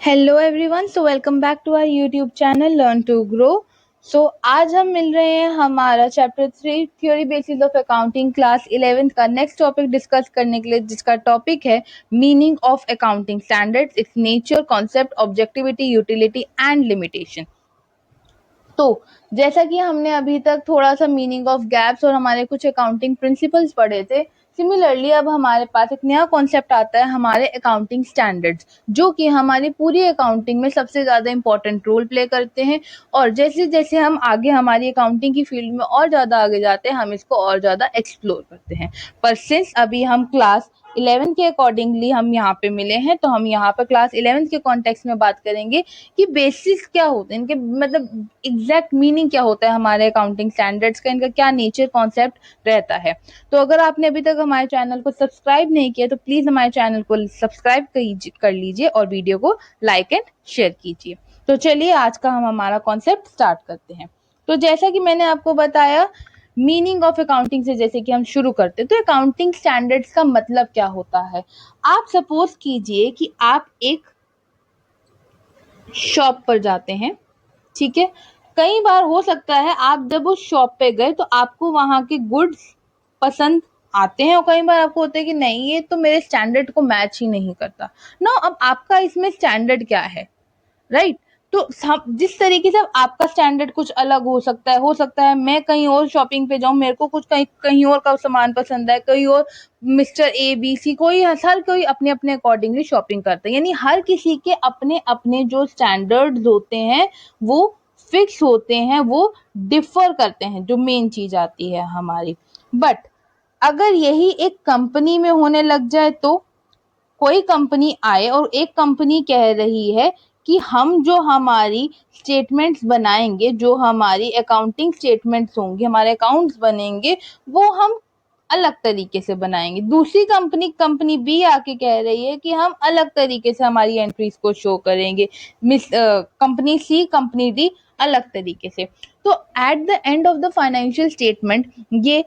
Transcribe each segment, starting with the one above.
Hello everyone, so welcome back to our YouTube channel learn to grow. आज हम मिल रहे हैं हमारा chapter 3 theory basis of accounting class 11th का नेक्स्ट टॉपिक डिस्कस करने के लिए, जिसका टॉपिक है meaning of accounting standards, it's nature, concept, objectivity, utility and limitation. तो जैसा कि हमने अभी तक थोड़ा सा मीनिंग ऑफ गैप्स और हमारे कुछ अकाउंटिंग प्रिंसिपल्स पढ़े थे, सिमिलरली अब हमारे पास एक नया कॉन्सेप्ट आता है, हमारे अकाउंटिंग स्टैंडर्ड्स, जो कि हमारी पूरी अकाउंटिंग में सबसे ज़्यादा इंपॉर्टेंट रोल प्ले करते हैं। और जैसे जैसे हम आगे हमारी अकाउंटिंग की फील्ड में और ज़्यादा आगे जाते हैं, हम इसको और ज़्यादा एक्सप्लोर करते हैं। पर सिंस अभी हम क्लास 11 के अकॉर्डिंगली हम यहाँ पे मिले हैं, तो हम यहाँ पर क्लास 11 के कॉन्टेक्स्ट में बात करेंगे कि बेसिस क्या होते हैं इनके, मतलब एग्जैक्ट मीनिंग क्या होता है हमारे अकाउंटिंग स्टैंडर्ड्स का, इनका क्या नेचर, कॉन्सेप्ट रहता है। तो अगर आपने अभी तक हमारे चैनल को सब्सक्राइब नहीं किया तो प्लीज हमारे चैनल को सब्सक्राइब कर लीजिए और वीडियो को लाइक एंड शेयर कीजिए। तो चलिए आज का हम हमारा कॉन्सेप्ट स्टार्ट करते हैं। तो जैसा कि मैंने आपको बताया, मीनिंग ऑफ अकाउंटिंग से जैसे कि हम शुरू करते हैं, तो अकाउंटिंग स्टैंडर्ड्स का मतलब क्या होता है। आप सपोज कीजिए कि आप एक शॉप पर जाते हैं, ठीक है। कई बार हो सकता है आप जब उस शॉप पे गए तो आपको वहां के गुड्स पसंद आते हैं, और कई बार आपको होता है कि नहीं, ये तो मेरे स्टैंडर्ड को मैच ही नहीं करता ना। अब आपका इसमें स्टैंडर्ड क्या है, राइट। तो जिस तरीके से आपका स्टैंडर्ड कुछ अलग हो सकता है मैं कहीं और शॉपिंग पे जाऊं, मेरे को कुछ कहीं कहीं और का सामान पसंद है, कहीं और मिस्टर ए बी सी, हर कोई अपने अपने अकॉर्डिंगली शॉपिंग करता है। यानी हर किसी के अपने अपने जो स्टैंडर्ड्स होते हैं वो फिक्स होते हैं, वो डिफर करते हैं, जो मेन चीज आती है हमारी। बट अगर यही एक कंपनी में होने लग जाए, तो कोई कंपनी आए और एक कंपनी कह रही है कि हम जो हमारी स्टेटमेंट्स बनाएंगे, जो हमारी अकाउंटिंग स्टेटमेंट्स होंगी, हमारे अकाउंट्स बनेंगे, वो हम अलग तरीके से बनाएंगे। दूसरी कंपनी बी आके कह रही है कि हम अलग तरीके से हमारी एंट्रीज को शो करेंगे। कंपनी सी, कंपनी डी अलग तरीके से। तो at the end of the financial statement ये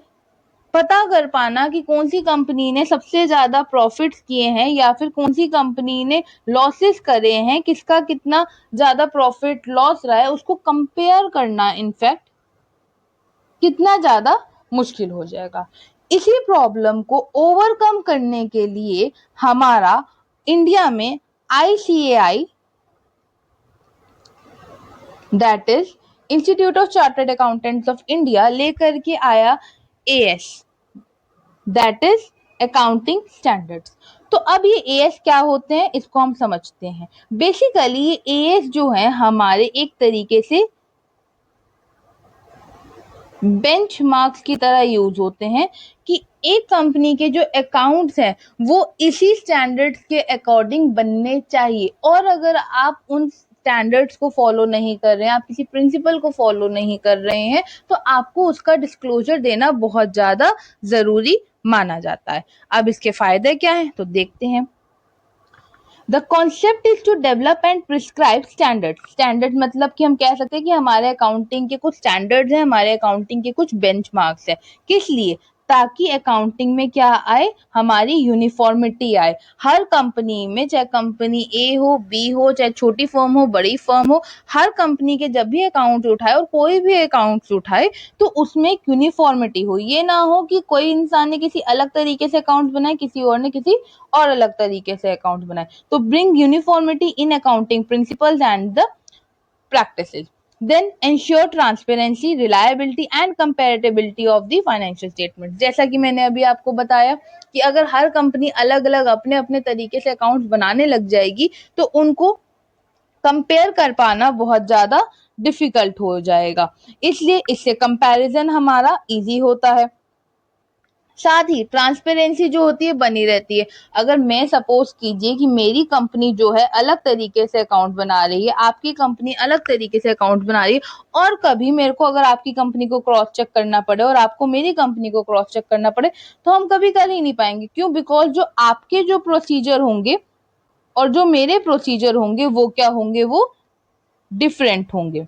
पता कर पाना कि कौन सी कंपनी ने सबसे ज्यादा प्रॉफिट्स किए हैं या फिर कौन सी कंपनी ने लॉसेस करे हैं, किसका कितना ज्यादा प्रॉफिट लॉस रहा है, उसको कंपेयर करना इनफैक्ट कितना ज्यादा मुश्किल हो जाएगा। इसी प्रॉब्लम को ओवरकम करने के लिए हमारा इंडिया में ICAI, that is institute of chartered accountants of India, लेकर के आया as, that is accounting standards. तो अब ये एएस क्या होते हैं इसको हम समझते हैं। बेसिकली ये एएस जो है हमारे एक तरीके से बेंचमार्क्स की तरह यूज होते हैं कि एक कंपनी के जो अकाउंट्स हैं वो इसी स्टैंडर्ड्स के अकॉर्डिंग बनने चाहिए, और अगर आप उन स्टैंडर्ड्स को फॉलो नहीं कर रहे हैं, आप किसी प्रिंसिपल को फॉलो नहीं कर रहे हैं, तो आपको उसका डिस्क्लोजर देना बहुत ज्यादा जरूरी माना जाता है। अब इसके फायदे क्या हैं तो देखते हैं। The concept is to develop and prescribe standard. Standard मतलब कि हम कह सकते हैं कि हमारे अकाउंटिंग के कुछ स्टैंडर्ड्स हैं, हमारे अकाउंटिंग के कुछ बेंचमार्क्स हैं। किस लिए? ताकि अकाउंटिंग में क्या आए, हमारी यूनिफॉर्मिटी आए। हर कंपनी में, चाहे कंपनी ए हो, बी हो, चाहे छोटी फर्म हो, बड़ी फर्म हो, हर कंपनी के जब भी अकाउंट उठाए और कोई भी अकाउंट उठाए तो उसमें एक यूनिफॉर्मिटी हो। ये ना हो कि कोई इंसान ने किसी अलग तरीके से अकाउंट बनाए, किसी और ने किसी और अलग तरीके से अकाउंट बनाए। तो bring uniformity in accounting principles and the practices. Then ensure transparency, reliability and comparability of the financial statements. जैसा कि मैंने अभी आपको बताया कि अगर हर कंपनी अलग अलग अपने अपने तरीके से अकाउंट बनाने लग जाएगी तो उनको कंपेयर कर पाना बहुत ज्यादा डिफिकल्ट हो जाएगा। इसलिए इससे कंपैरिजन हमारा इजी होता है। साथ ही ट्रांसपेरेंसी जो होती है बनी रहती है। अगर मैं सपोज कीजिए कि मेरी कंपनी जो है अलग तरीके से अकाउंट बना रही है, आपकी कंपनी अलग तरीके से अकाउंट बना रही है, और कभी मेरे को अगर आपकी कंपनी को क्रॉस चेक करना पड़े और आपको मेरी कंपनी को क्रॉस चेक करना पड़े, तो हम कभी कर ही नहीं पाएंगे। क्यों? बिकॉज जो आपके जो प्रोसीजर होंगे और जो मेरे प्रोसीजर होंगे वो क्या होंगे, वो डिफरेंट होंगे।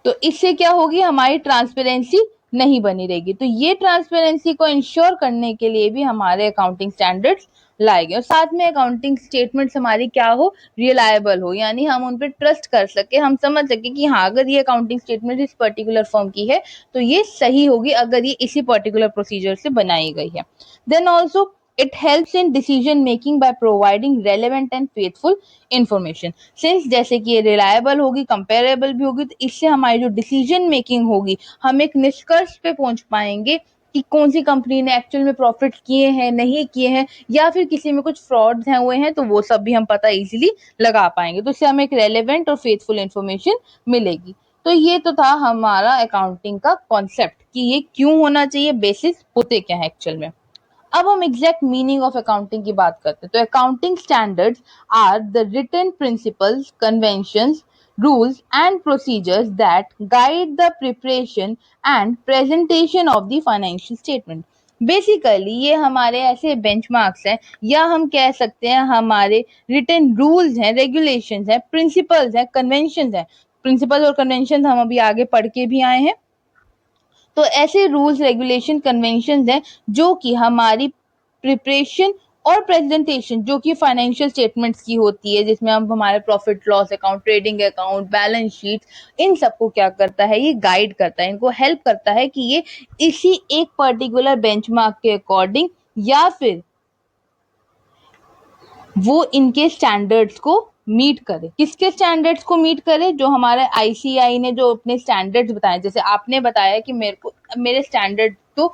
तो इससे क्या होगी, हमारी ट्रांसपेरेंसी नहीं बनी रहेगी। तो ये ट्रांसपेरेंसी को इंश्योर करने के लिए भी हमारे अकाउंटिंग स्टैंडर्ड्स लाए गए, और साथ में अकाउंटिंग स्टेटमेंट्स हमारी क्या हो, रिलायबल हो, यानी हम उन पे ट्रस्ट कर सके, हम समझ सके कि हाँ अगर ये अकाउंटिंग स्टेटमेंट इस पर्टिकुलर फर्म की है तो ये सही होगी अगर ये इसी पर्टिकुलर प्रोसीजर से बनाई गई है। Then also it helps in decision making by providing relevant and faithful information। Since जैसे कि ये रिलायबल होगी, कंपेरेबल भी होगी, तो इससे हमारी जो डिसीजन मेकिंग होगी, हम एक निष्कर्ष पे पहुंच पाएंगे कि कौन सी कंपनी ने एक्चुअल में प्रॉफिट किए हैं, नहीं किए हैं, या फिर किसी में कुछ फ्रॉड्स हैं हुए हैं, तो वो सब भी हम पता इजीली लगा पाएंगे। तो इससे हमें एक रेलेवेंट और फेथफुल इंफॉर्मेशन मिलेगी। तो ये तो था हमारा अकाउंटिंग का कॉन्सेप्ट कि ये क्यों होना चाहिए, बेसिस होते क्या है एक्चुअल में। अब हम एग्जैक्ट मीनिंग ऑफ अकाउंटिंग की बात करते हैं। तो accounting standards are the written principles, conventions, rules and procedures that guide the preparation and presentation of the financial statement। Basically ये हमारे ऐसे बेंचमार्क्स हैं, या हम कह सकते हैं हमारे रिटन रूल्स हैं, रेगुलेशंस हैं, प्रिंसिपल्स हैं, कन्वेंशंस हैं। प्रिंसिपल और कन्वेंशंस हम अभी आगे पढ़ के भी आए हैं। तो ऐसे रूल्स, रेगुलेशन, कन्वेंशन हैं जो कि हमारी प्रिपरेशन और प्रेजेंटेशन जो कि फाइनेंशियल स्टेटमेंट्स की होती है, जिसमें हम हमारे profit loss account, trading account, balance sheet, इन सबको क्या करता है, ये गाइड करता है, इनको हेल्प करता है कि ये इसी एक पर्टिकुलर बेंचमार्क के अकॉर्डिंग या फिर वो इनके स्टैंडर्ड्स को मीट करे। किसके स्टैंडर्ड्स को मीट करे? जो हमारे आईसीआई ने जो अपने स्टैंडर्ड्स बताए, जैसे आपने बताया कि मेरे को मेरे स्टैंडर्ड तो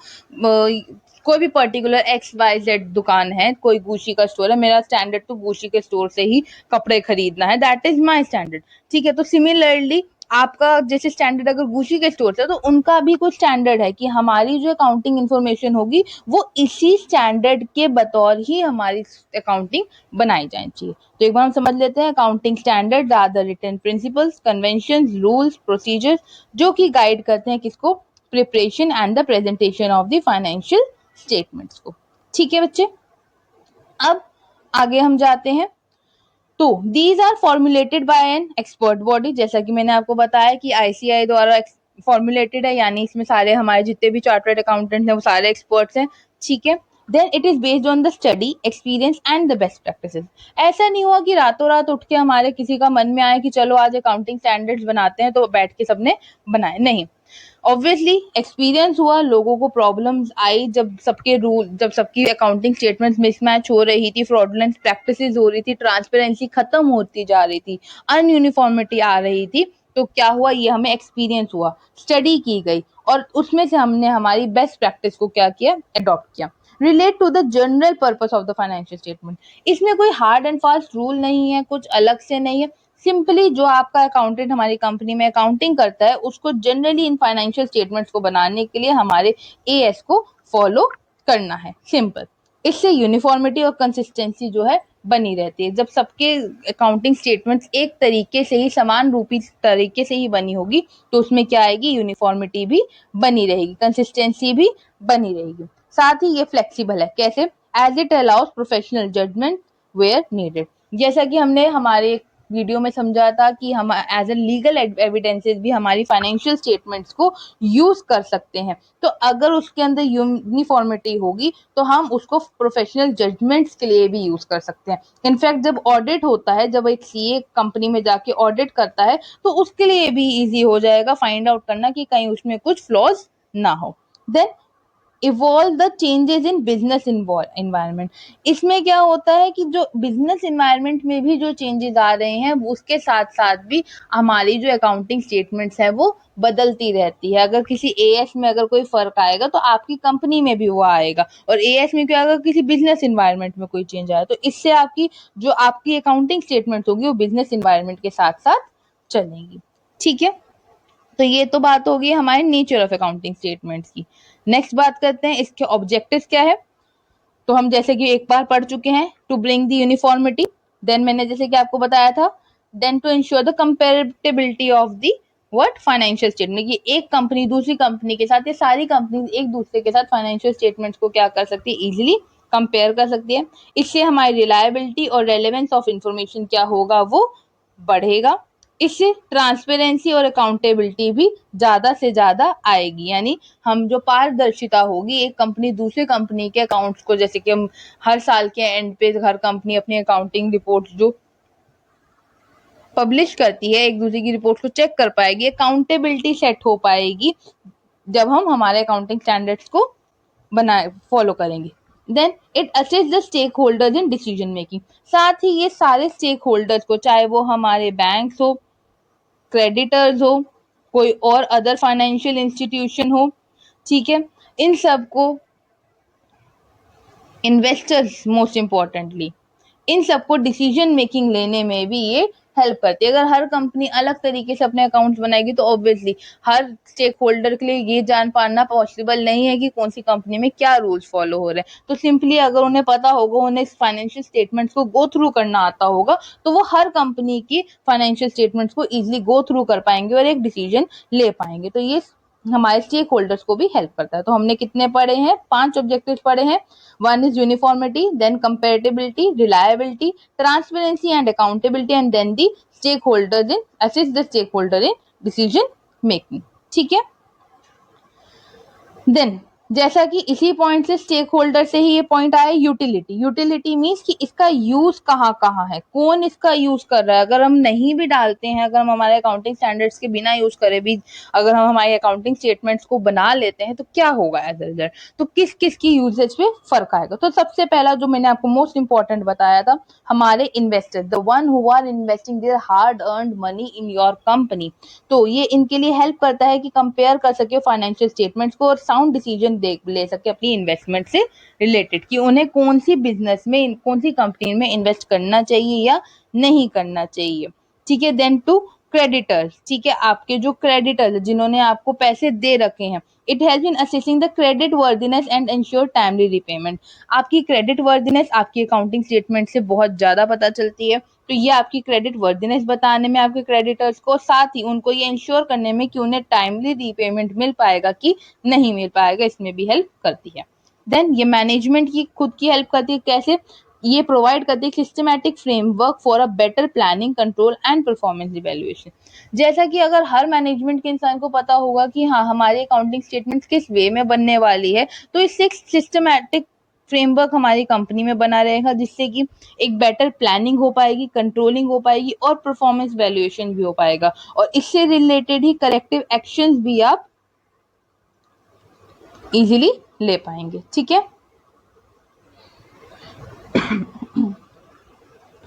कोई भी पर्टिकुलर XYZ दुकान है, कोई गुची का स्टोर है, मेरा स्टैंडर्ड तो गुची के स्टोर से ही कपड़े खरीदना है, दैट इज माई स्टैंडर्ड। ठीक है, तो सिमिलरली आपका जैसे स्टैंडर्ड अगर गुची के स्टोर से, तो उनका भी कुछ स्टैंडर्ड है कि हमारी जो अकाउंटिंग इन्फॉर्मेशन होगी वो इसी स्टैंडर्ड के बतौर ही हमारी अकाउंटिंग बनाई जानी चाहिए। तो एक बार हम समझ लेते हैं, accounting standard are the written principles, conventions, rules, procedures जो कि गाइड करते हैं किसको, preparation and the presentation of the financial statements को। ठीक है बच्चे, अब आगे हम जाते हैं। तो these are formulated by an expert body, जैसा कि मैंने आपको बताया कि आईसीआई द्वारा फॉर्मुलेटेड है, यानी इसमें सारे हमारे जितने भी चार्टर्ड अकाउंटेंट हैं वो सारे एक्सपर्ट्स हैं। ठीक है, then it is based on the study, experience and the best practices. ऐसा नहीं हुआ कि रातों रात उठ के हमारे किसी का मन में आए कि चलो आज अकाउंटिंग स्टैंडर्ड्स बनाते हैं, तो बैठ के सबने बनाए, नहीं। ऑब्वियसली एक्सपीरियंस हुआ, लोगों को प्रॉब्लम्स आई जब सबकी अकाउंटिंग स्टेटमेंट्स मिसमैच हो रही थी, फ्रॉडुलेंट प्रैक्टिसेस हो रही थी, ट्रांसपेरेंसी खत्म होती जा रही थी, अनयूनिफॉर्मिटी आ रही थी। तो क्या हुआ, ये हमें एक्सपीरियंस हुआ, स्टडी की गई, और उसमें से हमने हमारी बेस्ट प्रैक्टिस को क्या किया, अडॉप्ट किया। Relate to the general purpose of the financial statement. इसमें कोई हार्ड एंड फास्ट रूल नहीं है, कुछ अलग से नहीं है। सिंपली जो आपका अकाउंटेंट हमारी कंपनी में अकाउंटिंग करता है, उसको जनरली इन फाइनेंशियल स्टेटमेंट्स को बनाने के लिए हमारे एएस को फॉलो करना है, सिंपल। इससे यूनिफॉर्मिटी और कंसिस्टेंसी जो है बनी रहती है। जब सबके अकाउंटिंग स्टेटमेंट्स एक तरीके से ही, समान रूपी तरीके से ही बनी होगी, तो उसमें क्या आएगी, यूनिफॉर्मिटी भी बनी रहेगी, कंसिस्टेंसी भी बनी रहेगी। साथ ही ये फ्लेक्सिबल है, कैसे, as it allows professional judgement where needed. जैसा कि हमने हमारे वीडियो में समझा था कि हम एज ए लीगल एविडेंसेस भी हमारी फाइनेंशियल स्टेटमेंट्स को यूज कर सकते हैं। तो अगर उसके अंदर यूनिफॉर्मिटी होगी तो हम उसको प्रोफेशनल जजमेंट्स के लिए भी यूज कर सकते हैं। इनफैक्ट जब ऑडिट होता है, जब एक सीए कंपनी में जाके ऑडिट करता है, तो उसके लिए भी इजी हो जाएगा फाइंड आउट करना कि कहीं उसमें कुछ फ्लॉज ना हो। Then evolve the changes in business environment. इसमें क्या होता है कि जो बिजनेस इन्वायरमेंट में भी जो चेंजेस आ रहे हैं, उसके साथ साथ भी हमारी जो अकाउंटिंग स्टेटमेंट्स है वो बदलती रहती है। अगर किसी एएस में अगर कोई फर्क आएगा तो आपकी कंपनी में भी वो आएगा, और एएस में क्या, अगर किसी बिजनेस इन्वायरमेंट में कोई चेंज आया, तो इससे आपकी अकाउंटिंग स्टेटमेंट होगी वो बिजनेस इन्वायरमेंट के साथ साथ चलेगी। ठीक है, तो ये तो बात होगी हमारे नेचर ऑफ अकाउंटिंग स्टेटमेंट्स की। नेक्स्ट बात करते हैं इसके ऑब्जेक्टिव्स क्या है। तो हम जैसे कि एक बार पढ़ चुके हैं, to bring the uniformity, then मैंने जैसे कि आपको बताया था, then to ensure the comparability of the what, financial statement. ये एक कंपनी दूसरी कंपनी के साथ, ये सारी कंपनी एक दूसरे के साथ फाइनेंशियल स्टेटमेंट्स को क्या कर सकती है, इजिली कंपेयर कर सकती है। इससे हमारी रिलायबिलिटी और रेलेवेंस ऑफ इंफॉर्मेशन क्या होगा, वो बढ़ेगा। इससे ट्रांसपेरेंसी और अकाउंटेबिलिटी भी ज़्यादा से ज़्यादा आएगी, यानी हम जो पारदर्शिता होगी, एक कंपनी दूसरे कंपनी के अकाउंट्स को, जैसे कि हम हर साल के एंड पे हर कंपनी अपनी अकाउंटिंग रिपोर्ट जो पब्लिश करती है, एक दूसरे की रिपोर्ट को चेक कर पाएगी, अकाउंटेबिलिटी सेट हो पाएगी जब हम हमारे अकाउंटिंग स्टैंडर्ड्स को बनाए फॉलो करेंगे। Then it assess the stakeholders in decision making. साथ ही ये सारे स्टेक होल्डर्स को, चाहे वो हमारे बैंक्स हो, क्रेडिटर्स हो, कोई और अदर फाइनेंशियल इंस्टीट्यूशन हो, ठीक है, इन सबको, इन्वेस्टर्स मोस्ट इम्पॉर्टेंटली, इन सबको डिसीजन मेकिंग लेने में भी ये हेल्प करती है। अगर हर कंपनी अलग तरीके से अपने अकाउंट्स बनाएगी तो ऑब्वियसली हर स्टेक होल्डर के लिए ये जान पाना पॉसिबल नहीं है कि कौन सी कंपनी में क्या रूल्स फॉलो हो रहे हैं। तो सिंपली अगर उन्हें पता होगा, उन्हें फाइनेंशियल स्टेटमेंट्स को गो थ्रू करना आता होगा, तो वो हर कंपनी की फाइनेंशियल स्टेटमेंट्स को इजिली गो थ्रू कर पाएंगे और एक डिसीजन ले पाएंगे। तो ये हमारे स्टेक होल्डर्स को भी हेल्प करता है। तो हमने कितने पढ़े हैं? 5 ऑब्जेक्टिव्स पढ़े हैं। One is uniformity, then comparability, reliability, transparency and accountability, and then the stakeholders in assist the stakeholder in decision making. ठीक है। देन जैसा कि इसी पॉइंट से स्टेक होल्डर से ही ये पॉइंट आया, यूटिलिटी। यूटिलिटी मीन्स कि इसका यूज कहाँ कहाँ है, कौन इसका यूज कर रहा है। अगर हम नहीं भी डालते हैं, अगर हम हमारे अकाउंटिंग स्टैंडर्ड्स के बिना यूज करे भी अगर हम हमारे अकाउंटिंग स्टेटमेंट्स को बना लेते हैं तो क्या होगा एज अ रिजल्ट, तो किस किस की यूजेज पे फर्क आएगा। तो सबसे पहला जो मैंने आपको मोस्ट इंपॉर्टेंट बताया था, हमारे investor, the one who are investing their hard earned money in your company, तो ये इनके लिए हेल्प करता है कि कंपेयर कर सके फाइनेंशियल स्टेटमेंट्स को और साउंड डिसीजन ले सके अपनी इन्वेस्टमेंट से रिलेटेड, कि उन्हें कौन सी बिजनेस में, कौन सी कंपनी में इन्वेस्ट करना चाहिए या नहीं करना चाहिए। ठीक है। देन टू क्रेडिटर्स, ठीक है, आपके जो क्रेडिटर्स जिन्होंने आपको पैसे दे रखे हैं, it has been assessing the creditworthiness and ensure timely repayment. आपकी क्रेडिट वर्दीनेस आपकी अकाउंटिंग स्टेटमेंट से बहुत ज्यादा पता चलती है, तो ये आपकी क्रेडिट वर्दीनेस बताने में आपके क्रेडिटर्स को, साथ ही उनको ये इंश्योर करने में कि उन्हें टाइमली रीपेमेंट मिल पाएगा कि नहीं मिल पाएगा, इसमें भी हेल्प करती है। देन ये मैनेजमेंट की खुद की हेल्प करती है, कैसे? ये प्रोवाइड करती है systematic framework for a better planning, control and performance evaluation. जैसा कि अगर हर मैनेजमेंट के इंसान को पता होगा कि हाँ हमारी अकाउंटिंग स्टेटमेंट्स किस वे में बनने वाली है, तो इससे एक सिस्टमैटिक फ्रेमवर्क हमारी कंपनी में बना रहेगा, जिससे कि एक बेटर प्लानिंग हो पाएगी, कंट्रोलिंग हो पाएगी और परफॉर्मेंस वैल्यूएशन भी हो पाएगा, और इससे रिलेटेड ही करेक्टिव एक्शंस भी आप इजीली ले पाएंगे। ठीक है।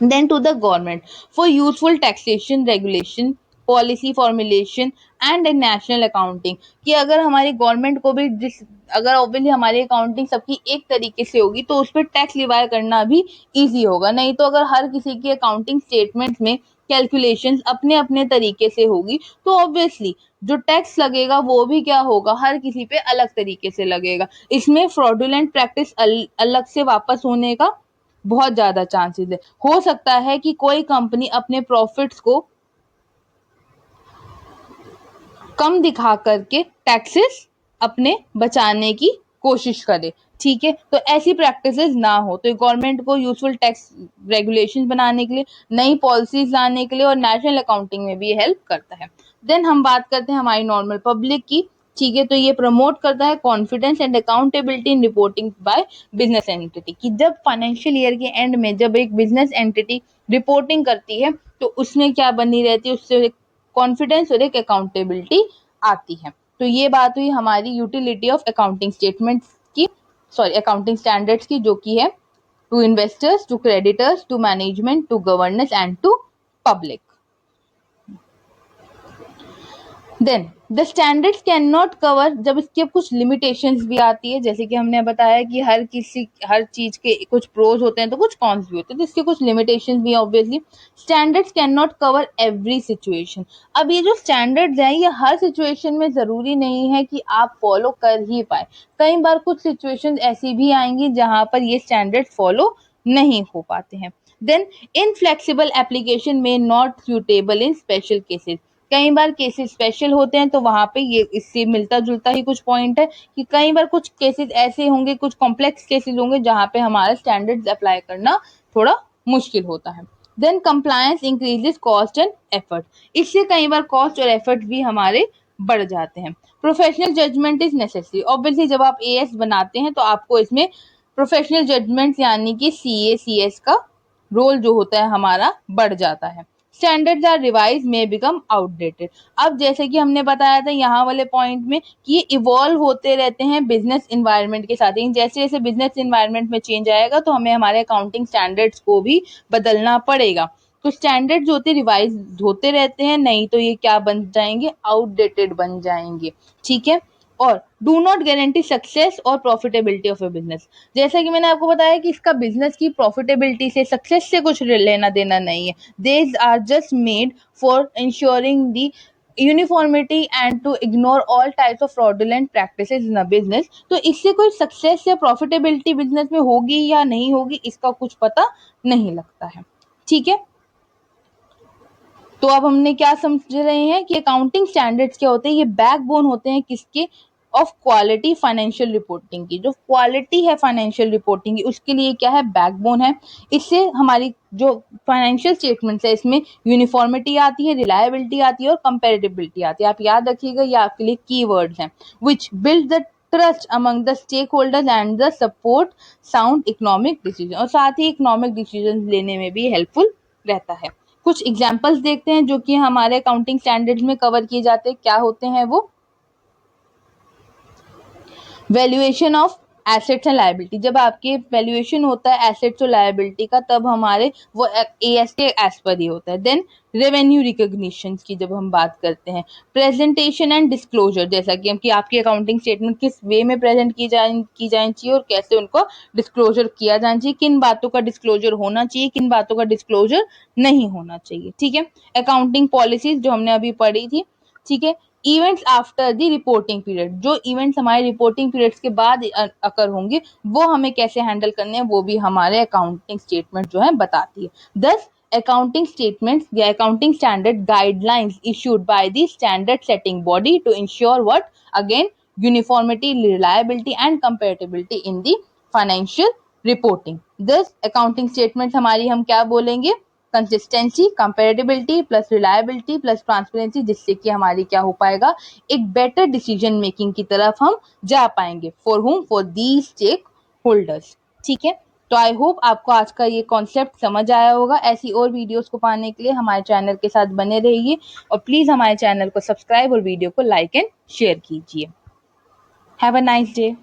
Then to the government for useful taxation regulation, policy formulation and national accounting, कि अगर हमारी गवर्नमेंट को भी अगर ऑब्वियसली हमारी अकाउंटिंग सबकी एक तरीके से होगी तो उस पर टैक्स लिवाय करना भी इजी होगा। नहीं तो अगर हर किसी की अकाउंटिंग स्टेटमेंट में कैलकुलेशंस अपने अपने तरीके से होगी तो ऑब्वियसली जो टैक्स लगेगा वो भी क्या होगा, हर किसी पे अलग तरीके से लगेगा। इसमें फ्रॉडुलेंट प्रैक्टिस अलग से वापस होने का बहुत ज्यादा चांसेस है। हो सकता है कि कोई कंपनी अपने प्रॉफिट्स को कम दिखा करके टैक्सेस अपने बचाने की कोशिश करे। ठीक है। तो ऐसी प्रैक्टिसेस ना हो, तो गवर्नमेंट को यूजफुल टैक्स रेगुलेशंस बनाने के लिए, नई पॉलिसीज लाने के लिए और नेशनल अकाउंटिंग में भी हेल्प करता है। देन हम बात करते हैं हमारी नॉर्मल पब्लिक की। ठीक है। तो ये प्रमोट करता है confidence and accountability in reporting by business entity, कि जब फाइनेंशियल ईयर के एंड में जब एक बिजनेस एंटिटी रिपोर्टिंग करती है तो उसमें क्या बनी रहती है, उससे कॉन्फिडेंस और एक अकाउंटेबिलिटी आती है। तो ये बात हुई हमारी यूटिलिटी ऑफ अकाउंटिंग स्टेटमेंट्स की, सॉरी अकाउंटिंग स्टैंडर्ड्स की, जो की है to investors, to creditors, to management, to governance and to public. Then the standards cannot cover, जब इसके कुछ लिमिटेशंस भी आती है, जैसे कि हमने बताया कि हर चीज के कुछ प्रोज होते हैं तो कुछ कॉन्स भी होते हैं, तो इसके कुछ लिमिटेशंस भी obviously. Standards cannot cover every situation. अब ये जो स्टैंडर्ड्स हैं ये हर सिचुएशन में जरूरी नहीं है कि आप फॉलो कर ही पाए। कई बार कुछ सिचुएशन ऐसी भी आएंगी जहां पर ये स्टैंडर्ड फॉलो नहीं हो पाते हैं। देन इनफ्लेक्सिबल एप्लीकेशन में not suitable in special cases, कई बार केसेस स्पेशल होते हैं तो वहां पे ये इससे मिलता जुलता ही कुछ पॉइंट है कि कई बार कुछ केसेस ऐसे होंगे, कुछ कॉम्प्लेक्स केसेस होंगे जहां पे हमारा स्टैंडर्ड्स अप्लाई करना थोड़ा मुश्किल होता है। Then compliance increases cost and effort, इससे कई बार कॉस्ट और एफर्ट भी हमारे बढ़ जाते हैं। Professional judgement is necessary, obviously जब आप एएस बनाते हैं तो आपको इसमें प्रोफेशनल जजमेंट यानी कि सीए सीएस का रोल जो होता है हमारा बढ़ जाता है। Standards are revise may become outdated, अब जैसे कि हमने बताया था यहाँ वाले पॉइंट में कि ये इवॉल्व होते रहते हैं बिजनेस इन्वायरमेंट के साथ ही, जैसे जैसे बिजनेस इन्वायरमेंट में चेंज आएगा तो हमें हमारे अकाउंटिंग स्टैंडर्ड्स को भी बदलना पड़ेगा। तो स्टैंडर्ड्स होते रिवाइज होते रहते हैं, नहीं तो ये क्या बन जाएंगे, आउटडेटेड बन जाएंगे। ठीक है, और डू नॉट गारंटी सक्सेस और प्रॉफिटेबिलिटी ऑफ ए बिजनेस, जैसा कि मैंने आपको बताया कि इसका बिजनेस की प्रॉफिटेबिलिटी से सक्सेस से कुछ लेना देना नहीं है, these are just made for ensuring the uniformity and to ignore all types of fraudulent practices in a business. तो इससे कोई सक्सेस या प्रॉफिटेबिलिटी बिजनेस में होगी या नहीं होगी इसका कुछ पता नहीं लगता है। ठीक है, तो अब हमने क्या समझ रहे हैं कि अकाउंटिंग स्टैंडर्ड्स क्या होते हैं, ये बैकबोन होते हैं किसके, ऑफ क्वालिटी फाइनेंशियल रिपोर्टिंग की, जो क्वालिटी है फाइनेंशियल रिपोर्टिंग की उसके लिए क्या है, बैकबोन है। इससे हमारी जो फाइनेंशियल स्टेटमेंट्स है इसमें यूनिफॉर्मिटी आती है, रिलायबिलिटी आती है और कंपेरेटिबिलिटी आती है। आप याद रखिएगा ये आपके लिए कीवर्ड्स हैं, which build the trust among the stakeholders and the support sound economic decision, और साथ ही इकोनॉमिक डिसीजन लेने में भी हेल्पफुल रहता है। कुछ एग्जाम्पल्स देखते हैं जो कि हमारे अकाउंटिंग स्टैंडर्ड्स में कवर किए जाते हैं, क्या होते हैं वो। Valuation of assets and liability, जब आपके वैल्यूएशन होता है एसेट्स और लायबिलिटी का तब हमारे वो एएस के एज पर ही होता है। देन रेवेन्यू रिकॉग्निशन की जब हम बात करते हैं, प्रेजेंटेशन एंड डिस्क्लोजर, जैसा कि हम कि आपकी अकाउंटिंग स्टेटमेंट किस वे में प्रेजेंट की जानी चाहिए और कैसे उनको डिस्क्लोजर किया जाना चाहिए, किन बातों का डिस्क्लोजर होना चाहिए, किन बातों का डिस्क्लोजर नहीं होना चाहिए। ठीक है, अकाउंटिंग पॉलिसीज जो हमने अभी पढ़ी थी। ठीक है, events after the reporting period, जो इवेंट्स हमारे रिपोर्टिंग पीरियड्स के बाद अकर होंगे वो हमें कैसे हैंडल करने हैं वो भी हमारे अकाउंटिंग स्टेटमेंट जो है बताती है। 10 accounting statements या accounting standard guidelines issued by the standard setting body to ensure what, again, uniformity, reliability and compatibility in the financial reporting। 10 accounting statements हमारी हम क्या बोलेंगे, consistency, comparability plus reliability plus transparency, जिससे कि हमारी क्या हो पाएगा, एक बेटर डिसीजन मेकिंग की तरफ हम जा पाएंगे। फॉर हुम, फॉर दी स्टेक होल्डर्स। ठीक है, तो आई होप आपको आज का ये कॉन्सेप्ट समझ आया होगा। ऐसी और वीडियोस को पाने के लिए हमारे चैनल के साथ बने रहिए और प्लीज हमारे चैनल को सब्सक्राइब और वीडियो को लाइक एंड शेयर कीजिए। Have a nice day.